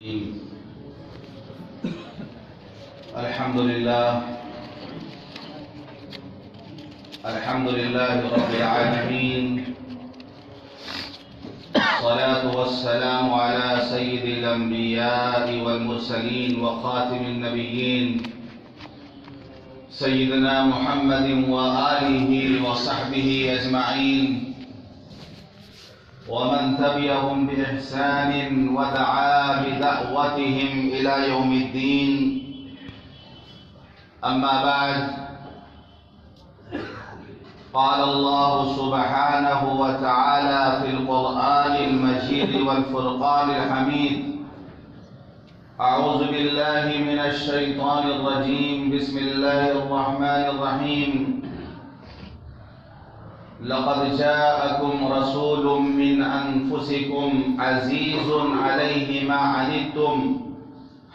الحمد لله رب العالمين، الصلاة والسلام على سيد الأنبياء والمرسلين وخاتم النبيين سيدنا محمد وآله وصحبه أجمعين ومن تبعهم بإحسان ودعا بدعوتهم إلى يوم الدين. أما بعد، قال الله سبحانه وتعالى في القرآن المجيد والفرقان الحميد: أعوذ بالله من الشيطان الرجيم، بسم الله الرحمن الرحيم. لقد جاءكم رسول من أنفسكم عزيز عليه ما عنتم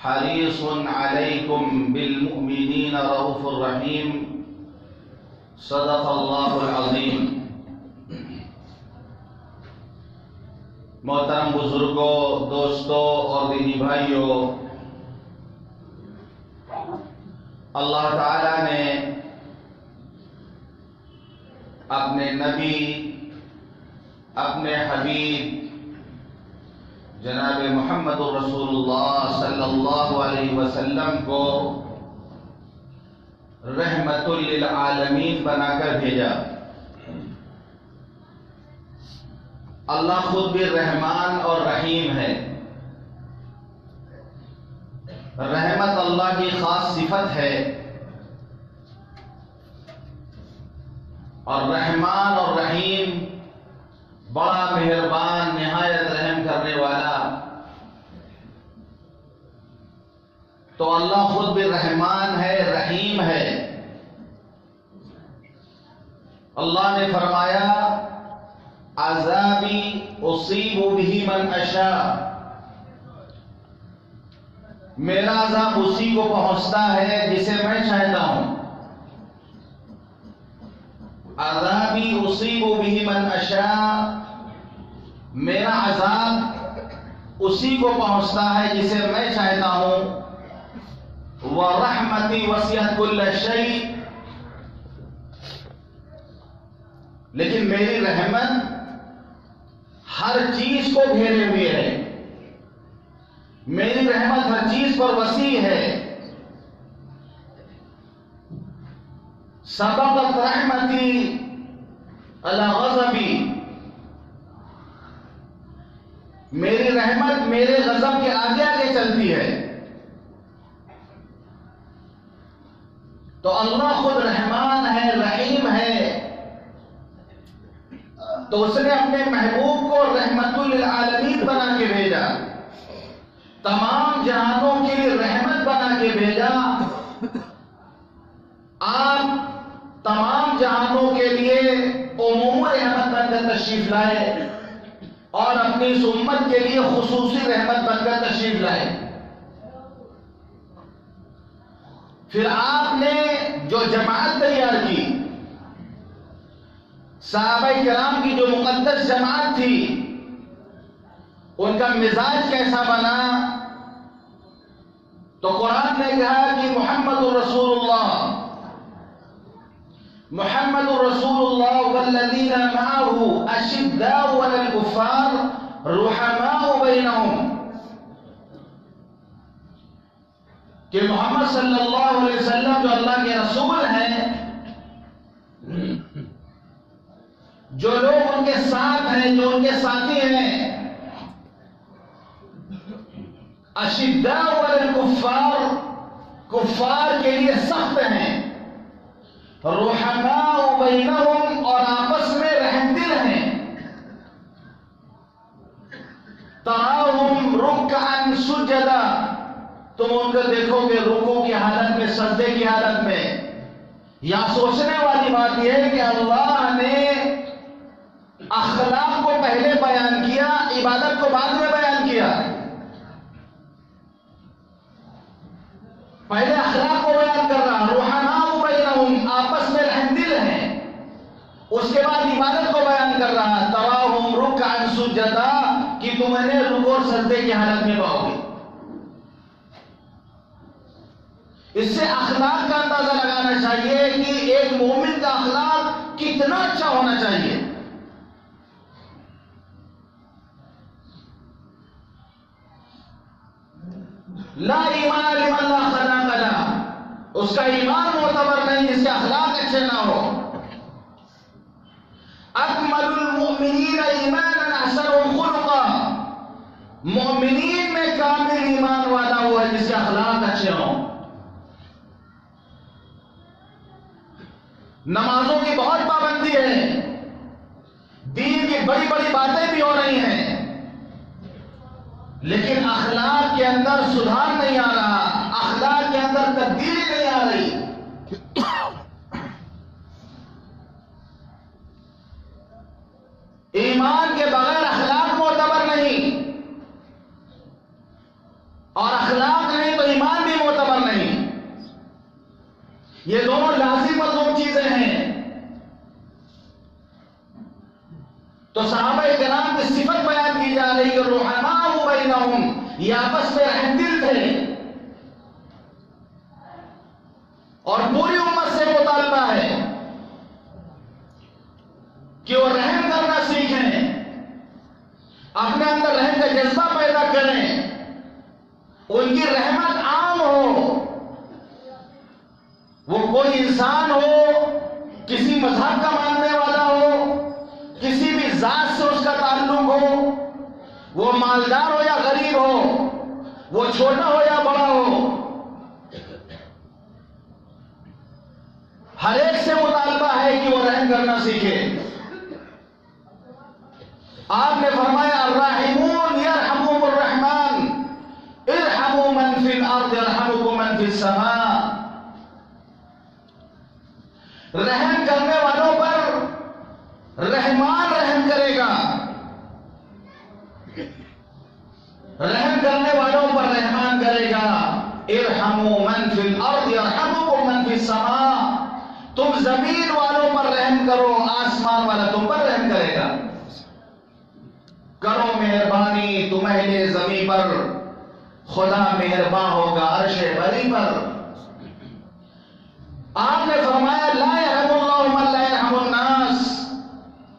حريص عليكم بالمؤمنين رؤوف رحيم. صدق اللہ العظیم. محترم بزرگوں، دوستوں اور دینی بھائیوں، اللہ تعالیٰ نے اپنے نبی، اپنے حبیب جناب محمد رسول اللہ صلی اللہ علیہ وسلم کو رحمت للعالمین بنا کر بھیجا. اللہ خود بھی رحمان اور رحیم ہے. رحمت اللہ کی خاص صفت ہے، اور رحمان اور رحیم بڑا مہربان، نہایت رحم کرنے والا. تو اللہ خود بھی رحمان ہے، رحیم ہے. اللہ نے فرمایا: عذابی اصیب بہ من اشاء. میرا عذاب اسی کو پہنچتا ہے جسے میں چاہتا ہوں. عذابی اصیب بہ من اشاء، میرا عذاب اسی کو پہنچتا ہے جسے میں چاہتا ہوں. وَرَحْمَتِي وَسِعَتْ كُلَّ شَيْءٍ، لیکن میری رحمت ہر چیز کو گھیرے ہوئے ہے. میری رحمت ہر چیز پر وسیع ہے. سبقت رحمتی علی غضبی، میری رحمت میرے غضب کے آگے آگے چلتی ہے. تو اللہ خود رحمان ہے، رحیم ہے. تو اس نے اپنے محبوب کو رحمت للعالمین بنا کے بھیجا، تمام جہانوں کے لیے رحمت بنا کے بھیجا. آپ تمام جہانوں کے لیے عموم رحمت بن کر تشریف لائے، اور اپنی اس امت کے لیے خصوصی رحمت بن کر تشریف لائے. پھر آپ نے جو جماعت تیار کی، صحابہ کرام کی جو مقدس جماعت تھی، ان کا مزاج کیسا بنا؟ تو قرآن نے کہا کہ محمد الرسول اللہ، محمد الرسول اللہ والذین معه اشداء علی الکفار رحماء بینہم، کہ محمد صلی اللہ علیہ وسلم جو اللہ کے رسول ہیں، جو لوگ ان کے ساتھ ہیں، جو ان کے ساتھی ہیں، اشداء علی الکفار، کفار کے لیے سخت ہیں. رحماء بینہم، اور آپس میں رحم دل ہیں. تراہم رکعا سجدا، تم ان کو دیکھو گے رکوع کی حالت میں، سجدے کی حالت میں. یا سوچنے والی بات یہ ہے کہ اللہ نے اخلاق کو پہلے بیان کیا، عبادت کو بعد میں بیان کیا. پہلے اخلاق کو بیان کر رہا، رحماء بینہم، آپس میں رحم دل ہیں. اس کے بعد عبادت کو بیان کر رہا، تراہم رکعا سجدا، کہ تم انہیں رکوع اور سجدے کی حالت میں پاؤ گے. اس سے اخلاق کا اندازہ لگانا چاہیے کہ ایک مومن کا اخلاق کتنا اچھا ہونا چاہیے. لا ایمان لمن لا خلاق له، اس کا ایمان معتبر نہیں جس کے اخلاق اچھے نہ ہو. اکمل المؤمنین ایمانا احسنهم خلقا، مومنین میں کامل ایمان والا وہ ہے جس کے اخلاق اچھے ہوں. نمازوں کی بہت پابندی ہے، دین کی بڑی بڑی باتیں بھی ہو رہی ہیں، لیکن اخلاق کے اندر سدھار نہیں آ رہا، اخلاق کے اندر تبدیلی نہیں آ رہی. ایمان کے بغیر اخلاق معتبر نہیں، اور اخلاق نہیں تو ایمان بھی معتبر نہیں. یہ دونوں لازم مطلوب چیزیں ہیں. تو صحابہ کرام کی صفت بیان کی جا رہی ہے، رحماء بینہم، یہ آپس میں رحم دل تھے. اور پوری امت سے مطالبہ ہے کہ وہ رحم کرنا سیکھیں، اپنے اندر رحم کا جذبہ پیدا کریں، ان کی رحمت عام ہو. وہ کوئی انسان ہو، کسی مذہب کا ماننے والا ہو، کسی بھی ذات سے اس کا تعلق ہو، وہ مالدار ہو یا غریب ہو، وہ چھوٹا ہو یا بڑا ہو، ہر ایک سے مطالبہ ہے کہ وہ رحم کرنا سیکھے. آپ نے فرمایا الراحمون یرحمهم الرحمن ارحموا من فی الارض یرحمکم من فی السماء. رحم کرنے والوں پر رحمان رحم کرے گا، رحم کرنے والوں پر رحمان کرے گا. ارحموا من فی الارض یرحمکم من فی السماء. تم زمین والوں پر رحم کرو، آسمان والا تم پر رحم کرے گا. کرو مہربانی تم اہل زمین پر، خدا مہربان ہوگا عرش بری پر. آپ نے فرمایا لا یرحم اللہ من لا یرحم الناس.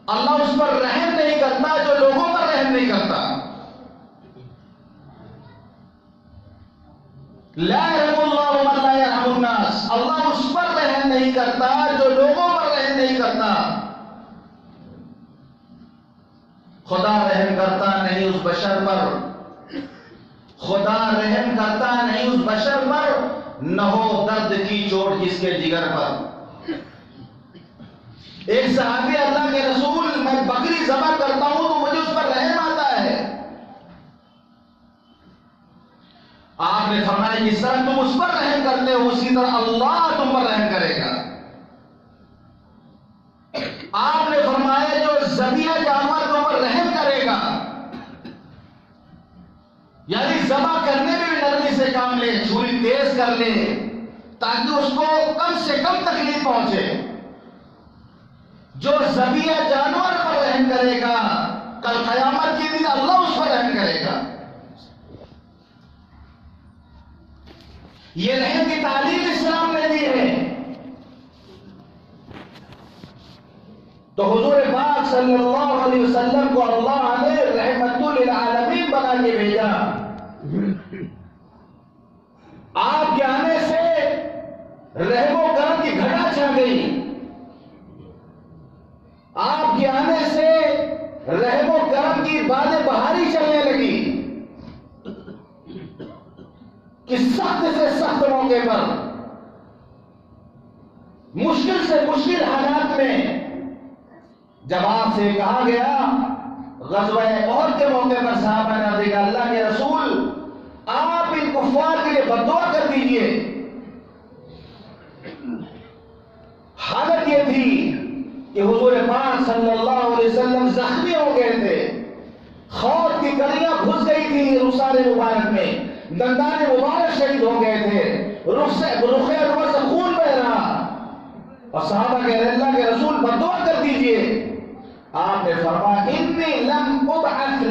اللہ اس پر رحم نہیں کرتا جو لوگوں پر رحم نہیں کرتا. لا یرحم اللہ من لا یرحم الناس. اللہ اس پر رحم نہیں کرتا جو لوگوں پر رحم نہیں کرتا. خدا رحم کرتا نہیں اس بشر پر، خدا رحم کرتا نہیں اس بشر پر، نہ ہو درد کی چوٹ جس کے جگر پر. ایک صحابی اللہ کے رسول میں بکری ذبح کرتا ہوں تو مجھے اس پر رحم آتا ہے. آپ نے فرمایا جس طرح تم اس پر رحم کرتے ہو اسی طرح اللہ تم پر رحم کرے گا. آپ نے فرمایا جو ذبیحہ جانور تم پر رحم کرے گا، یعنی ذبح کرنے میں بھی نرمی سے کام لے، چھری تیز کر لے تاکہ اس کو کم سے کم تکلیف پہنچے. جو ذبیحہ جانور پر رحم کرے گا کل قیامت کے دن اللہ اس پر رحم کرے گا. یہ رحم کی تعلیم اسلام نے دی ہے. تو حضور پاک صلی اللہ علیہ وسلم کو اللہ نے رحمت للعالمین بنا کے بھیجا. آپ کے آنے سے رحم و کرم کی گھڑا چھا گئی. آپ کے آنے سے رحم و کرم کی بادیں بہاری چلنے لگی کہ سخت سے سخت موقع پر، مشکل سے مشکل حالات میں جب آپ سے کہا گیا غزوہ احد کے موقع پر صحابہ نے عرض کیا اللہ کے رسول آپ ان کفار کے لیے بد دعا کر دیجئے. حالت یہ تھی کہ حضور پاک صلی اللہ علیہ وسلم زخمی ہو گئے تھے، خود کی کلیاں گھس گئی تھی رخسار مبارک میں، دندان مبارک شہید ہو گئے تھے، رخ انور سے خون بہ رہا، اور صحابہ کہہ رہے اللہ کے رسول بد دعا کر دیجئے. آپ نے فرمایا انی لم ابعث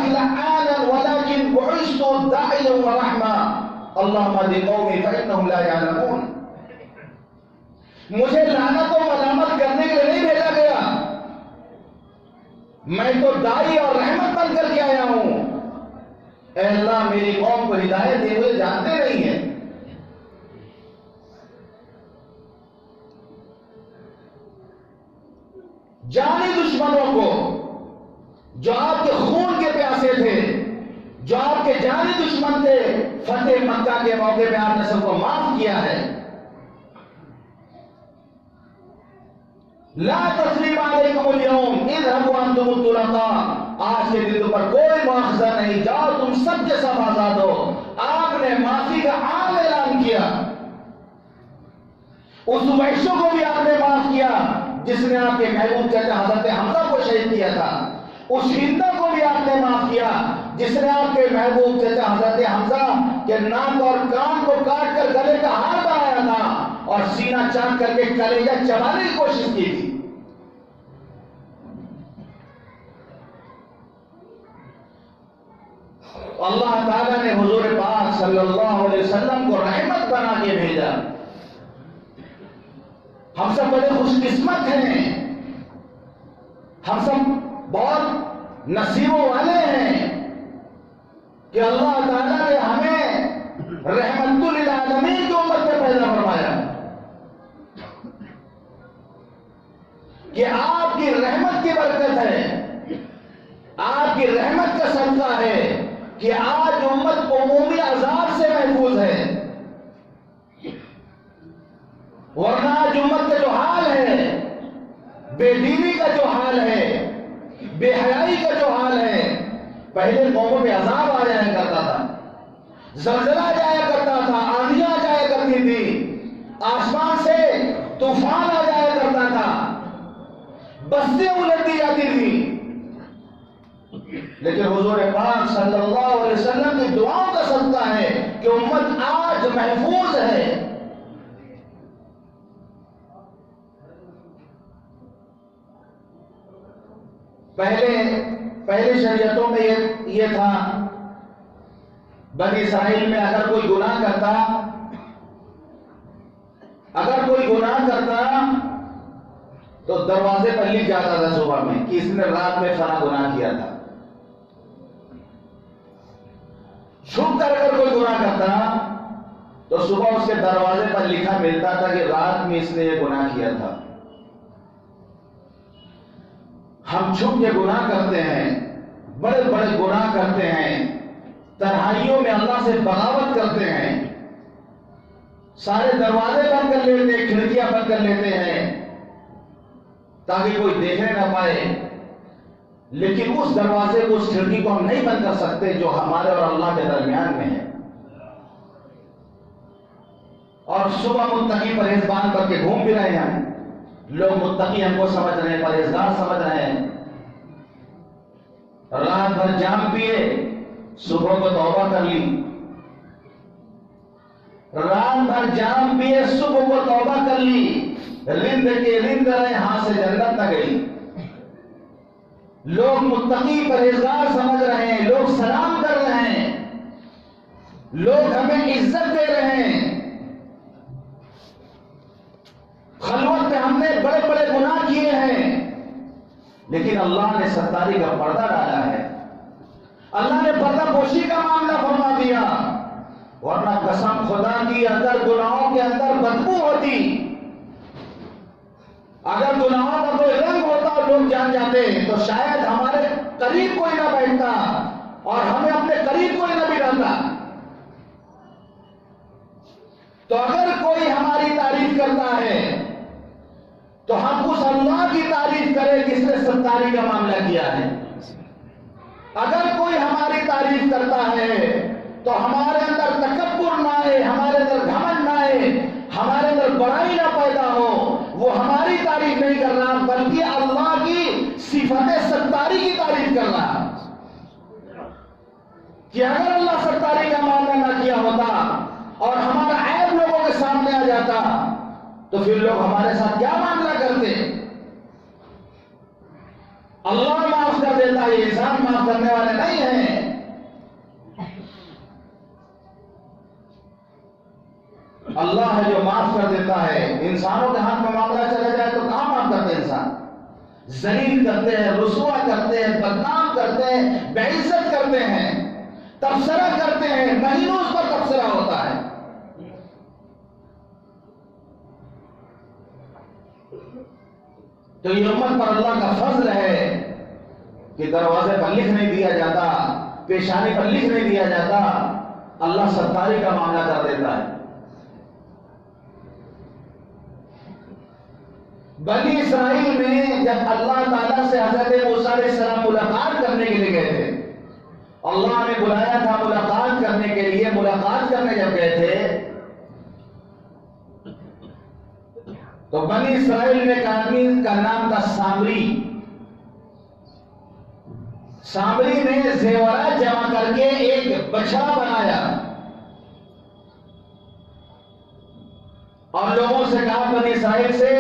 لعانا ولكن بعثت داعيا ورحمة اللهم اهد قومي فإنهم لا يعلمون. مجھے لعنت و ملامت کرنے کے لیے نہیں بھیجا گیا، میں تو داعی اور رحمت بن کر کے آیا ہوں. اے اللہ میری قوم کو ہدایت دے، مجھے جانتے نہیں ہیں. جانی دشمنوں کو جو آپ کے خون کے پیاسے تھے، جو آپ کے جانی دشمن تھے، فتح مکہ کے موقع پہ آپ نے سب کو معاف کیا ہے. لا تثریب علیکم اليوم اذهبوا انتم الطلقاء. آج کے دن پر کوئی مواخذہ نہیں، جاؤ تم سب کے سب آزاد ہو. آپ نے معافی کا عام اعلان کیا. اس وحشوں کو بھی آپ نے معاف کیا جس نے آپ کے محبوب چچا حضرت حمزہ کو شہید کیا تھا. اس ہندہ کو بھی آپ نے معاف کیا جس نے آپ کے محبوب چچا حضرت حمزہ کے ناک اور کان کو کاٹ کر گلے کا ہار بنایا تھا اور سینہ چاک کر کے کلیجہ چبانے کی کوشش کی تھی. اللہ تعالیٰ نے حضور پاک صلی اللہ علیہ وسلم کو رحمت بنا کے بھیجا. ہم سب بڑے خوش قسمت ہیں، ہم سب بہت نصیبوں والے ہیں کہ اللہ تعالیٰ نے ہمیں رحمت للعالمین کی امت میں پیدا فرمایا، کہ آپ کی رحمت کی برکت ہے، آپ کی رحمت کا صدقہ ہے کہ آج امت عمومی عذاب سے محفوظ ہے. ورنہ آج امت کا جو حال ہے، بے دینی کا جو حال ہے، بے حیائی کا جو حال ہے، پہلے قوموں پہ عذاب آ جایا کرتا تھا، زلزلہ جایا کرتا تھا، آندھیاں جایا کرتی تھی، آسمان سے طوفان آ جایا کرتا تھا، بستیاں الٹی جاتی تھی. لیکن حضور پاک صلی اللہ علیہ وسلم کی دعاؤں کا صدقہ ہے کہ امت آج محفوظ ہے. پہلے شریعتوں میں یہ تھا، بنی اسرائیل میں اگر کوئی گناہ کرتا تو دروازے پر لکھ جاتا تھا صبح میں کہ اس نے رات میں فلاں گناہ کیا تھا. چھپ کر اگر کوئی گناہ کرتا تو صبح اس کے دروازے پر لکھا ملتا تھا کہ رات میں اس نے یہ گناہ کیا تھا. ہم چھپ کے گناہ کرتے ہیں، بڑے بڑے گناہ کرتے ہیں، تنہائیوں میں اللہ سے بغاوت کرتے ہیں، سارے دروازے بند کر لیتے ہیں، کھڑکیاں بند کر لیتے ہیں تاکہ کوئی دیکھنے نہ پائے. لیکن اس دروازے کو، اس کھڑکی کو ہم نہیں بند کر سکتے جو ہمارے اور اللہ کے درمیان میں ہے. اور صبح متقی پرہیزگار کر کے گھوم بھی رہے ہیں. لوگ متقی ہم کو سمجھ رہے ہیں، پرہیزگار سمجھ رہے ہیں. رات بھر جام پیے، صبح کو توبہ کر لی. رات بھر جام پیے، صبح کو توبہ کر لی. رند کے رند رہے، ہاتھ سے جنت نہ گئی. لوگ متقی پرہیزگار سمجھ رہے ہیں، لوگ سلام کر رہے ہیں، لوگ ہمیں عزت دے رہے ہیں. خلوت میں ہم نے بڑے بڑے گناہ کیے ہیں، لیکن اللہ نے ستاری کا پردہ ڈالا ہے. اللہ نے پردہ پوشی کا معاملہ فرما دیا. ورنہ قسم خدا کی اگر گناہوں کے اندر بدبو ہوتی، اگر گناہوں کا کوئی رنگ ہوتا اور لوگ جان جاتے تو شاید ہمارے قریب کوئی نہ بیٹھتا اور ہمیں اپنے قریب کوئی نہ بٹھاتا. تو اگر کوئی ہماری تعریف کرتا ہے تو ہم اس اللہ کی تعریف کریں جس نے ستاری کا معاملہ کیا ہے. اگر کوئی ہماری تعریف کرتا ہے تو ہمارے اندر تکبر نہ آئے، ہمارے اندر گھمنڈ نہ آئے، ہمارے اندر بڑائی نہ پیدا ہو. وہ ہماری تعریف نہیں کر رہا بلکہ اللہ کی صفت ستاری کی تعریف کر رہا. کہ اگر اللہ ستاری کا معاملہ نہ کیا ہوتا اور ہمارا عیب لوگوں کے سامنے آ جاتا تو پھر لوگ ہمارے ساتھ کیا معاملہ کرتے. اللہ معاف کر دیتا ہے، انسان معاف کرنے والے نہیں ہیں. اللہ ہے جو معاف کر دیتا ہے. انسانوں کے ہاتھ میں معاملہ چلا جائے تو کہاں معاف کرتے ہیں؟ انسان ذلیل کرتے ہیں، رسوا کرتے ہیں، بدنام کرتے ہیں، بے عزت کرتے ہیں، تبصرہ کرتے ہیں، مہینوں اس پر تبصرہ ہوتا ہے. تو یہ امت پر اللہ کا فضل ہے کہ دروازے پر لکھ نہیں دیا جاتا، پیشانی پر لکھ نہیں دیا جاتا، اللہ ستاری کا معاملہ کر دیتا ہے. بنی اسرائیل میں جب اللہ تعالیٰ سے حضرت موسیٰ علیہ السلام ملاقات کرنے کے لیے گئے تھے، اللہ نے بلایا تھا ملاقات کرنے کے لیے. ملاقات کرنے جب گئے تھے تو بنی اسرائیل میں ایک آدمی کا نام تھا سامری. سامری نے زیورات جمع کر کے ایک بچڑا بنایا اور لوگوں سے کہا بنی اسرائیل سے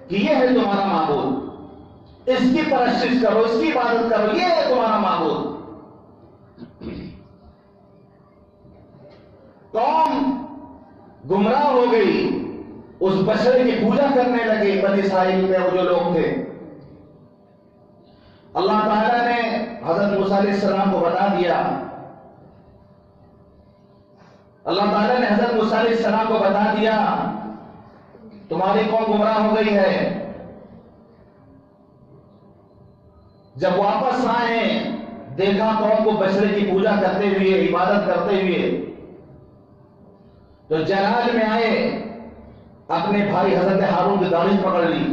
کہ یہ ہے تمہارا معبود، اس کی پرستش کرو، اس کی عبادت کرو، یہ ہے تمہارا معبود. قوم گمراہ ہو گئی، اس بچڑے کی پوجا کرنے لگے. بنی اسرائیل میں وہ جو لوگ تھے، اللہ تعالیٰ نے حضرت موسیٰ علیہ السلام کو بتا دیا. اللہ تعالیٰ نے حضرت موسیٰ علیہ السلام کو بتا دیا تمہاری قوم گمراہ ہو گئی ہے. جب واپس آئے دیکھا قوم کو بچڑے کی پوجا کرتے ہوئے، عبادت کرتے ہوئے، تو جلال میں آئے، اپنے بھائی حضرت ہارون کی داڑھی پکڑ لی.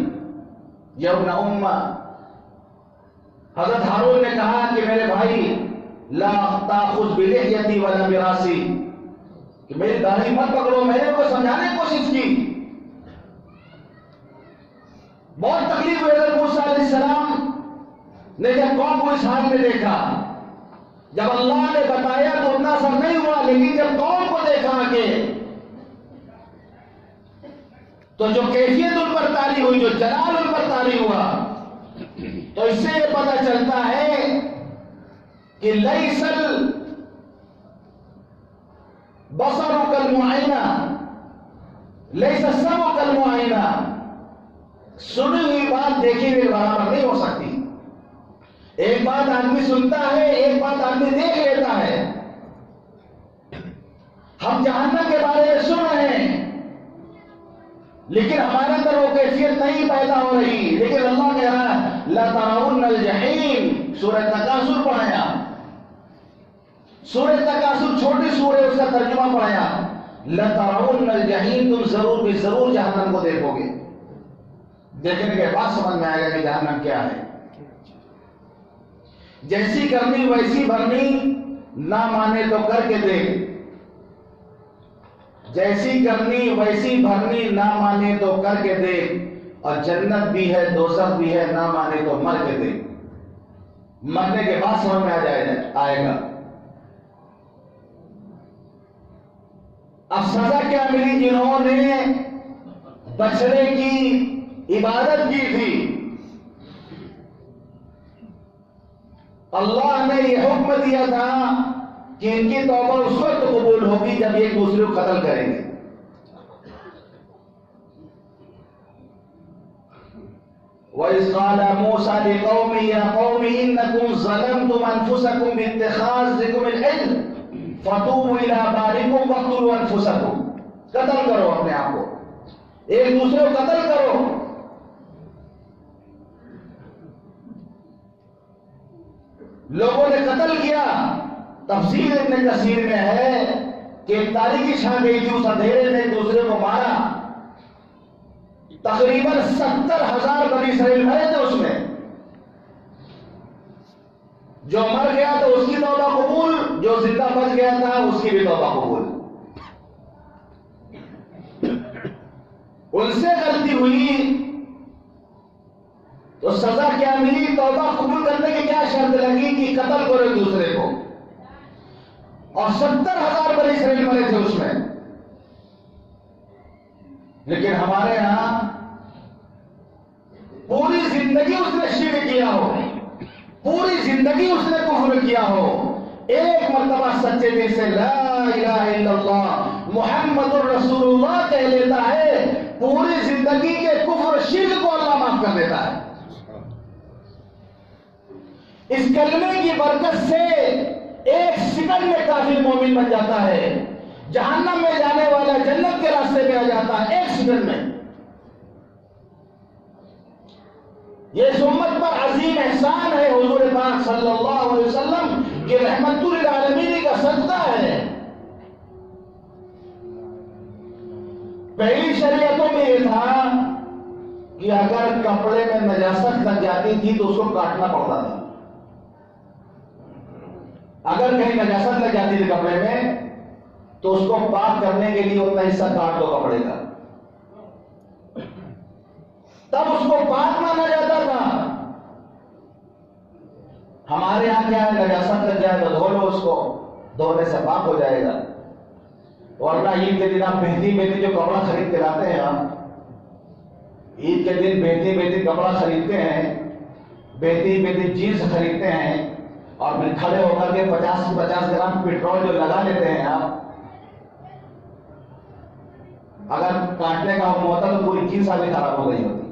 یا ابن امہ، حضرت ہارون نے کہا کہ میرے بھائی لا تاخذ بلحیتی ولا براسی، کہ میری داڑھی مت پکڑو. میں نے کو سمجھانے کی کوشش کی، بہت تکلیف ہوئی. حضرت موسیٰ علیہ السلام نے جب قوم کو اس حال میں دیکھا، جب اللہ نے بتایا تو اتنا اثر نہیں ہوا، لیکن جب قوم کو دیکھا کہ تو جو کیفیت ان پر طاری ہوئی، جو جلال ان پر طاری ہوا، تو اس سے یہ پتہ چلتا ہے کہ لیس البصر کالمعائنہ، لیس السمع کالمعائنہ. سنی ہوئی بات دیکھی ہوئی برابر نہیں ہو سکتی. ایک بات آدمی سنتا ہے، ایک بات آدمی دیکھ لیتا ہے. ہم جہنم کے بارے میں سن رہے ہیں لیکن ہمارے اندر وہ کیفیت نہیں پیدا ہو رہی. لیکن اللہ کہہ رہا ہے لَتَرَوُنَّ الْجَحِيمَ. سورہ تکاثر پڑھایا، سورہ تکاثر چھوٹی سورہ، اس کا ترجمہ پڑھایا. لَتَرَوُنَّ الْجَحِيمَ، تم ضرور بھی ضرور جہنم کو دیکھو گے. دیکھنے کے بعد سمجھ میں آئے گا کہ جہنم کیا ہے. جیسی کرنی ویسی بھرنی، نہ مانے تو کر کے دیکھ. جیسی کرنی ویسی بھرنی، نہ مانے تو کر کے دیکھ. اور جنت بھی ہے، دوزخ بھی ہے، نہ مانے تو مر کے دیکھ. مرنے کے بعد سمجھ میں آئے گا. اب سزا کیا ملی جنہوں نے بچڑے کی عبادت کی تھی؟ اللہ نے یہ حکم دیا تھا کہ ان کی توبہ اس وقت قبول ہوگی جب ایک دوسرے کو قتل کریں گے. وَإِذْ قَالَ مُوسَىٰ لِقَوْمِهِ يَا قَوْمِ إِنَّكُمْ ظَلَمْتُمْ أَنفُسَكُمْ بِاتِّخَاذِكُمُ الْعِجْلَ فَتُوبُوا إِلَىٰ بَارِئِكُمْ فَاقْتُلُوا أَنفُسَكُمْ. قتل کرو اپنے آپ کو، ایک دوسرے کو قتل کرو. لوگوں نے قتل کیا. تفسیر ابن کثیر میں ہے کہ ایک تاریخی چھا گئی تھی، اس اندھیرے نے ایک دوسرے کو مارا. تقریباً 70,000 بنی اسرائیل مرے تھے اس میں. جو مر گیا تو اس کی توبہ قبول، جو زندہ بچ گیا تھا اس کی بھی توبہ قبول. ان سے غلطی ہوئی تو سزا کیا ملی؟ توبہ قبول کرنے کی کیا شرط لگی کہ قتل کرو ایک دوسرے کو. اور 70,000 بنی اسرائیل مرے تھے اس میں. لیکن ہمارے یہاں پوری زندگی اس نے شرک کیا ہو، پوری زندگی اس نے کفر کیا ہو، ایک مرتبہ سچے دل سے لا الہ الا اللہ محمد الرسول اللہ کہہ لیتا ہے، پوری زندگی کے کفر شرک کو اللہ معاف کر دیتا ہے۔ اس کلمے کی برکت سے ایک سیکنڈ میں کافر مومن بن جاتا ہے، جہنم میں جانے والا جنت کے راستے پہ آ جاتا ہے ایک سیکنڈ میں۔ یہ اس امت پر عظیم احسان ہے حضور پاک صلی اللہ علیہ وسلم کی رحمت للعالمین کا صدقہ ہے۔ پہلی شریعتوں میں یہ تھا کہ اگر کپڑے میں نجاست لگ جاتی تھی تو اس کو کاٹنا پڑتا تھا۔ اگر کہیں نجاست لگ جاتی تھی کپڑے میں تو اس کو پاک کرنے کے لیے اتنا حصہ کاٹ دو کپڑے کا، تب اس کو پاک مانا جاتا تھا۔ ہمارے یہاں کیا ہے، نجاست لگ جائے تو دھو لو، اس کو دھونے سے پاک ہو جائے گا۔ ورنہ عید کے دن آپ بہترین جو کپڑا خرید کے لاتے ہیں، آپ عید کے دن بہترین کپڑا خریدتے ہیں، بہترین جینس خریدتے ہیں، اور پھر کھڑے ہو کر کے 50 گرام پیٹرول جو لگا لیتے ہیں آپ، اگر کاٹنے کا حکم ہوتا تو پوری جینس بھی خراب ہو گئی ہوتی۔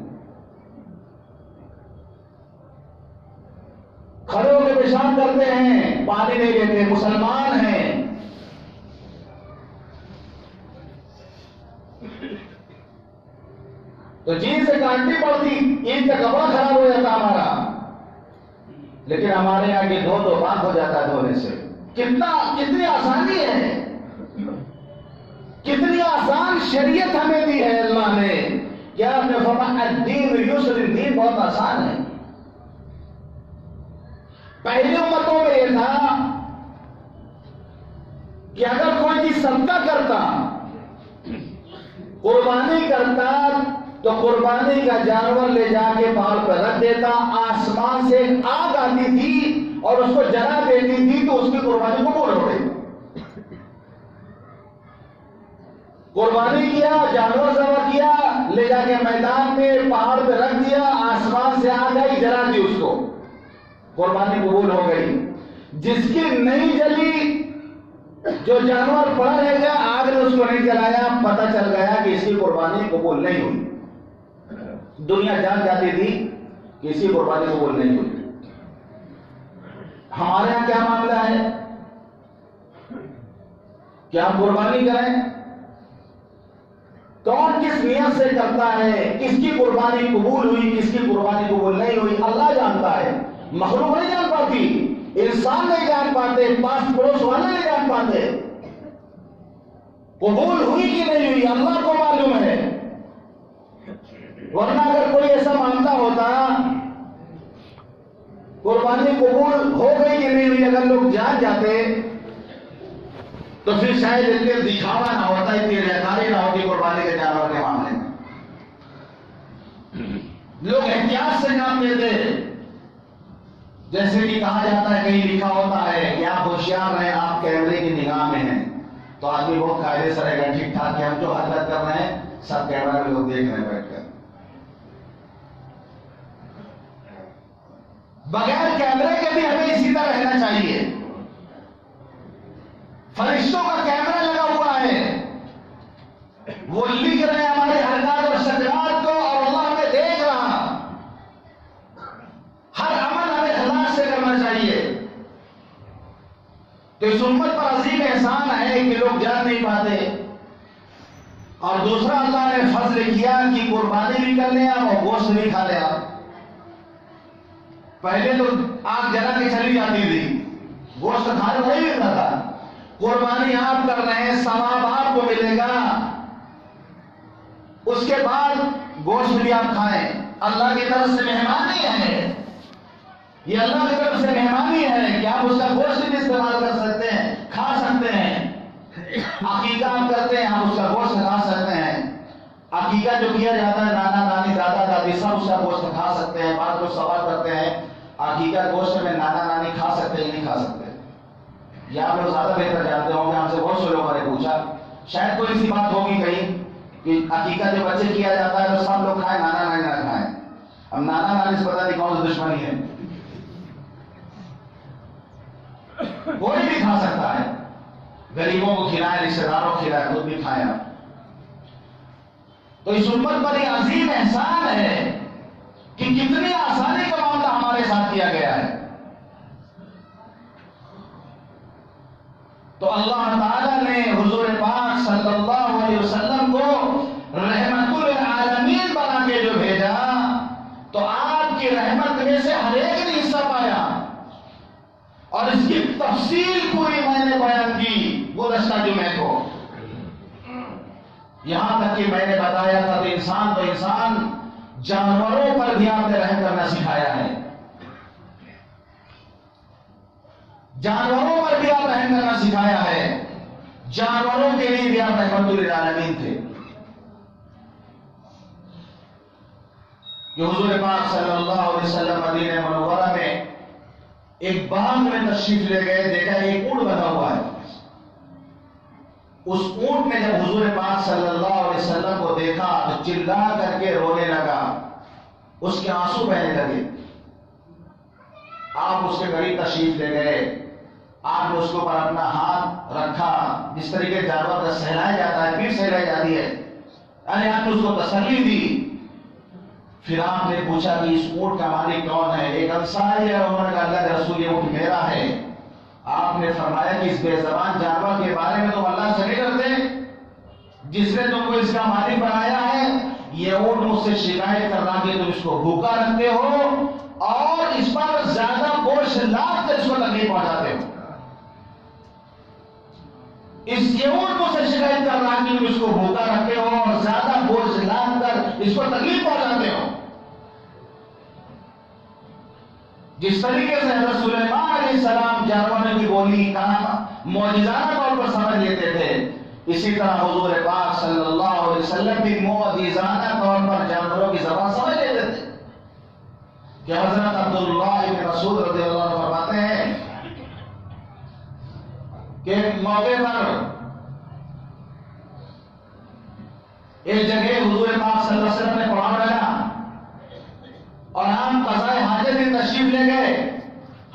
کھڑے ہو کے پیشاب کرتے ہیں، پانی نہیں لیتے، مسلمان ہیں۔ تو جینس سے کاٹنی پڑتی، عید کا کپڑا خراب ہو جاتا ہمارا، لیکن ہمارے یہاں کے دھو تو پاک ہو جاتا ہے دھونے سے۔ کتنی آسانی ہے، کتنی آسان شریعت ہمیں دی ہے اللہ نے۔ کیا آپ نے فرمایا الدین یسر، دین بہت آسان ہے۔ پہلی امتوں میں یہ تھا کہ اگر کوئی چیز صدقہ کرتا، قربانی کرتا، تو قربانی کا جانور لے جا کے پہاڑ پر رکھ دیتا، آسمان سے ایک آگ آتی تھی اور اس کو جلا دیتی تھی تو اس کی قربانی قبول ہو گئی۔ قربانی کیا، جانور ذبح کیا، لے جا کے میدان میں پہاڑ پہ رکھ دیا، آسمان سے آگ آئی، جلا دی اس کو، قربانی قبول ہو گئی۔ جس کی نہیں جلی، جو جانور پڑا رہ گیا، آگ نے اس کو نہیں جلایا، پتہ چل گیا کہ اس کی قربانی قبول نہیں ہوئی۔ دنیا جان جاتی تھی کہ اس کی قربانی قبول نہیں ہوئی۔ ہمارے یہاں کیا معاملہ ہے کہ ہم قربانی کریں، کون کس نیت سے کرتا ہے، کس کی قربانی قبول ہوئی، کس کی قربانی قبول نہیں ہوئی، اللہ جانتا ہے، مخلوق نہیں جان پاتی، انسان نہیں جان پاتے، پاس پڑوس والے نہیں جان پاتے۔ قبول ہوئی کہ نہیں ہوئی اللہ کو معلوم ہے۔ ورنہ اگر کوئی ایسا مانتا ہوتا قربانی قبول ہو گئی کہ نہیں ہوئی، اگر لوگ جان جاتے تو پھر شاید اتنے دکھاوا نہ ہوتا، اتنی ریاکاری نہ ہوتی قربانی کے جانور کے معاملے میں۔ لوگ احتیاط سے کام لیتے، جیسے کہ کہا جاتا ہے، کہیں لکھا ہوتا ہے کہ آپ ہوشیار رہیں، آپ کیمرے کی نگاہ میں ہیں، تو آدمی بہت قاعدے سے رہے گا، ٹھیک ٹھاک کہ ہم جو حرکت کر رہے ہیں سب کیمرہ میں لوگ دیکھ رہے ہیں بیٹھ کر۔ بغیر کیمرے کے بھی ہمیں اسی طرح رہنا چاہیے۔ فرشتوں کا کیمرہ لگا ہوا ہے، وہ لکھ رہے ہیں ہمارے حرکات اور سکنات کو، اور اللہ ہمیں دیکھ رہا۔ ہر عمل ہمیں اخلاص سے کرنا چاہیے۔ تو اس امت پر عظیم احسان ہے کہ لوگ جان نہیں پاتے، اور دوسرا اللہ نے فضل کیا کہ قربانی بھی کر لیں اور گوشت بھی کھا لیں۔ پہلے تو آگ جلا کے چلی جاتی تھی، گوشت کھانے وہی ملتا تھا۔ قربانی آپ کر رہے ہیں، ثواب آپ کو ملے گا، اس کے بعد گوشت بھی آپ کھائیں۔ اللہ کی طرف سے مہمانی ہے، یہ اللہ کی طرف سے مہمانی ہے کہ آپ اس کا گوشت بھی استعمال کر سکتے ہیں، کھا سکتے ہیں۔ عقیقہ آپ کرتے ہیں، آپ اس کا گوشت کھا سکتے ہیں۔ عقیقہ جو کیا جاتا ہے، نانا نانی دادا دادی سب اس کا گوشت کھا سکتے ہیں۔ بعض لوگ سوال کرتے ہیں عقیقہ گوشت میں نانا نانی کھا سکتے ہیں یا نہیں کھا سکتے؟ یا آپ لوگ زیادہ بہتر جانتے ہوں گے، ہم سے بہت سے لوگوں نے پوچھا، شاید کوئی سی بات ہوگی کہیں کہ عقیقہ جو بچے کیا جاتا ہے تو سب لوگ کھائیں، نانا نانی نہ کھائیں۔ اب نانا نانی سے پتہ نہیں کون سی دشمنی ہے، کوئی بھی کھا سکتا ہے۔ غریبوں کو کھلایا، رشتے داروں کو کھلایا، خود بھی کھایا. تو اس امت پر یہ عظیم احسان ہے کہ کتنی آسانی کا معاملہ ہمارے ساتھ کیا گیا ہے. تو اللہ تعالیٰ نے حضور پاک صلی اللہ علیہ وسلم کو رحمت للعالمین بنا کے جو بھیجا، تو آپ کی رحمت میں سے ہر ایک نے حصہ پایا. اور اس کی تفصیل پوری میں نے بیان کی گزشتہ جمعے کو، یہاں تک کہ میں نے بتایا تھا کہ انسان تو انسان، جانوروں پر بھی آپ نے رحم کرنا سکھایا ہے. جانوروں پر بھی آپ رحم کرنا سکھایا ہے. جانوروں کے لیے بھی آپ رحمت للعالمین تھے. کہ حضور پاک صلی اللہ علیہ وسلم مدینہ منورہ میں ایک باغ میں تشریف لے گئے، دیکھا ایک اونٹ بندھا ہوا ہے. اس اونٹ نے جب حضور پاک صلی اللہ علیہ وسلم کو دیکھا تو چلا کر کے رونے لگا، اس کے آنسو بہنے لگے. آپ اس کے قریب تشریف لے گئے، آپ نے اس کے اوپر اپنا ہاتھ رکھا، جس طریقے جانور کا سہلایا جاتا ہے، پھر سہلائی جاتی ہے، یعنی آپ نے اس کو تسلی دی. پھر آپ نے پوچھا کہ اس اونٹ کا مالک کون ہے؟ ایک انصاری ہے، انہوں نے کہا اللہ کے رسول یہ اونٹ میرا ہے. آپ نے فرمایا کہ اس بے زبان جانور کے بارے میں تم اللہ سے نہیں ڈرتے؟ جس نے تم کو اس کا مالک بنایا ہے، یہ اونٹ مجھ سے شکایت کر رہا کہ تم اس کو بھوکا رکھتے ہو اور اس پر زیادہ بوجھ لاد کر اس کو تکلیف پہنچاتے ہو. یہ اونٹ مجھ سے شکایت کر رہا کہ تم اس کو بھوکا رکھتے ہو اور زیادہ بوجھ لاد کر اس کو تکلیف پہنچاتے ہو. جس طریقے سے حضرت سلیمان علیہ السلام جانوروں کی بولی کا معجزانہ طور پر سمجھ لیتے تھے، اسی طرح حضور پاک صلی اللہ علیہ وسلم بھی معجزانہ طور پر جانوروں کی زبان سمجھ لیتے تھے. کہ حضرت عبداللہ ابن مسعود رضی اللہ عنہ فرماتے ہیں کہ موقع پر ایک جگہ حضور پاک صلی اللہ علیہ وسلم نے قرآن ڈالا اور ہم قضائے حاجت میں تشریف لے گئے.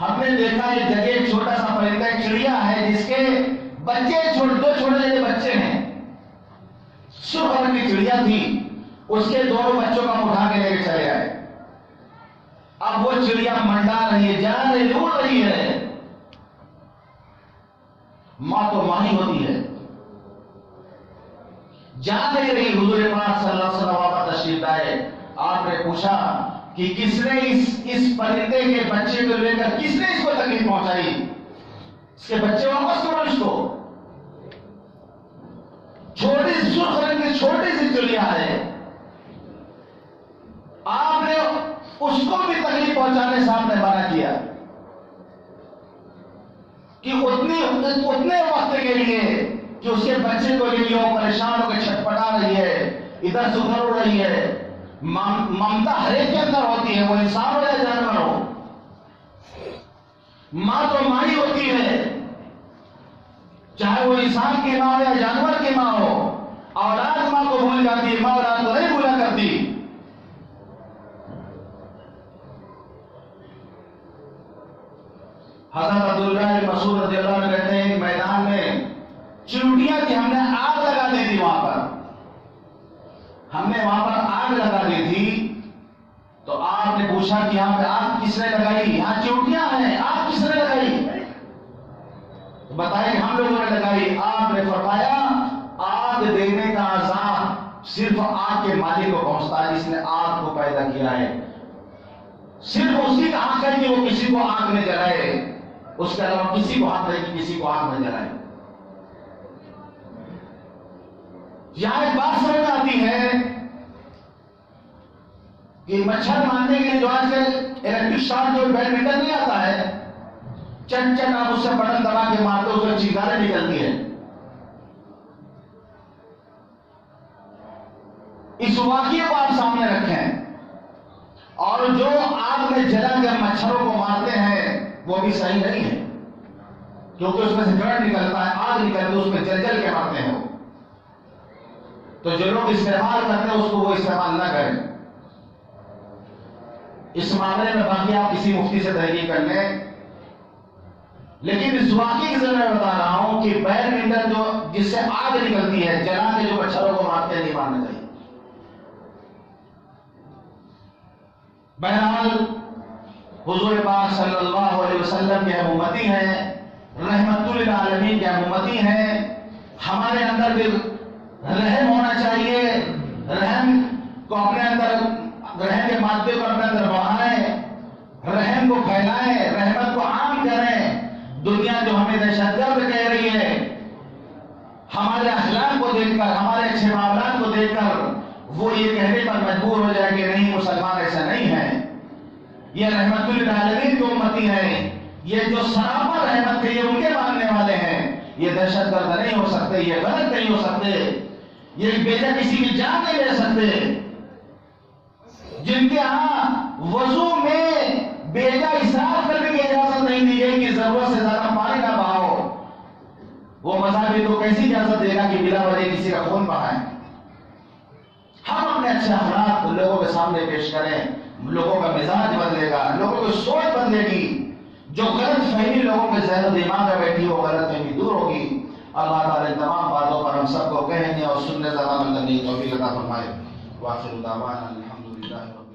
ہم نے دیکھا یہ جگہ ایک چھوٹا سا پرندہ، ایک چڑیا ہے جس کے بچے دو چھوٹے بچے ہیں. سرخ رنگ کی چڑیا تھی، اس کے دونوں بچوں کا اٹھا کے لے کے چلے آئے. اب وہ چڑیا منڈا رہی ہے، جا رہی اڑ رہی ہے. ماں تو ماں ہی ہوتی ہے، جا نہیں رہی. حضور پاک صلی اللہ علیہ وسلم واپس تشریف لائے. آپ نے پوچھا کہ کس نے اس پرندے کے بچے کو لے کر کس نے اس کو تکلیف پہنچائی؟ اس کے بچے واپس کرو اس کو. چھوٹی سرخ رنگ کی چھوٹی سی چڑیا ہے، آپ نے اس کو بھی تکلیف پہنچانے سے آپ نے منع کیا کہ اتنے وقت کے لیے کہ اس کے بچے کو لے لو، پریشان ہو کے چھٹپٹا رہی ہے، ادھر سے ادھر اڑ رہی ہے. ممتا ہر ایک کے اندر ہوتی ہے، وہ انسان ہو یا جانور ہو. ماں تو ماں ہی ہوتی ہے، چاہے وہ انسان کی ماں ہو یا جانور کی ماں ہو. اولاد ماں کو بھول جاتی ہے، ماں اولاد کو نہیں بھولا کرتی. حضرت عبداللہ بن مسعود رضی اللہ عنہ کہتے ہیں میدان میں چیونٹیاں تھی، ہم نے آگ لگا دی تھی وہاں پر. ہم نے وہاں پر آگ لگا دی تھی تو آپ نے پوچھا کہ یہاں پہ آگ کس نے لگائی؟ یہاں چیونٹیاں ہیں، آگ کس نے لگائی؟ بتائیں ہم لوگوں نے لگائی. آپ نے فرمایا آگ دینے کا عذاب صرف آگ کے مالک کو پہنچتا ہے جس نے آگ کو پیدا کیا ہے. صرف اسی کا حق ہے کہ وہ کسی کو آگ میں جلائے، اس کے علاوہ کسی کو حق نہیں کہ کسی کو آگ میں جلائے. یہاں ایک بات سمجھ میں آتی ہے کہ مچھر مارنے کے لیے جو آج کل الیکٹرک شاٹ جو بیڈمنٹن نہیں آتا ہے، چٹ چٹ آپ اس سے بٹن دبا کے مارتے اس میں چنگاریں نکلتی ہیں. اس واقعے کو آپ سامنے رکھیں، اور جو آگ میں جلا کر مچھروں کو مارتے ہیں وہ بھی صحیح نہیں ہے، کیونکہ اس میں سے کرنٹ نکلتا ہے، آگ نکلتی ہے، اس میں جل جل کے مارتے ہیں. تو جو لوگ استعمال کرتے ہیں اس کو وہ استعمال نہ کریں. اس معاملے میں باقی آپ کسی مفتی سے تحقیق کر لیں. لیکن اس واقعے کی ذرا میں بتا رہا ہوں کہ بیڈمنٹن جو جس سے آگ نکلتی ہے، جلا کے جو مچھروں کو مارتے ہیں، نہیں مارنا چاہیے۔ بہرحال حضور پاک صلی اللہ علیہ وسلم کے ہم امتی ہیں، رحمت للعالمین کے ہم امتی ہیں، ہمارے اندر بھی رحم ہونا چاہیے، رحم کو اپنے اندر، رحم کے مادے کو اپنے اندر بڑھائیں، رحم کو پھیلائیں، رحمت کو عام کریں۔ دنیا جو ہمیں دہشت گرد کہہ رہی ہے، ہمارے اخلاق کو دیکھ کر، ہمارے اچھے معاملات کو دیکھ کر وہ یہ کہنے پر مجبور ہو جائے کہ نہیں، مسلمان ایسا نہیں ہے، یہ رحمت للعالمین کی امتی ہے، یہ جو سراپا رحمت کے یہ ان کے ماننے والے ہیں، یہ دہشت گرد نہیں ہو سکتے، یہ غلط نہیں ہو سکتے، یہ بیٹا کسی کی جان نہیں لے سکتے۔ جن کے ہاں وضو میں بیجا اسراف کرنے کی اجازت نہیں دی گئی کہ ضرورت سے زیادہ پانی نہ بہاؤ، وہ مذہبی تو کیسی اجازت دے گا کہ بلا وجہ کسی کا خون بہائیں؟ ہم اپنے اچھے اخلاق لوگوں کے سامنے پیش کریں، لوگوں کا مزاج بدلے گا، لوگوں کی سوچ بدلے گی، جو غلط فہمی لوگوں کے ذہن و دماغ میں بیٹھی وہ غلط فہمی دور ہوگی۔ اللہ تعالیٰ ان تمام باتوں پر ہم سب کو کہنے اور سننے زبان کرنے کی توفیق عطا فرمائے۔ وآخر دعوانا الحمدللہ۔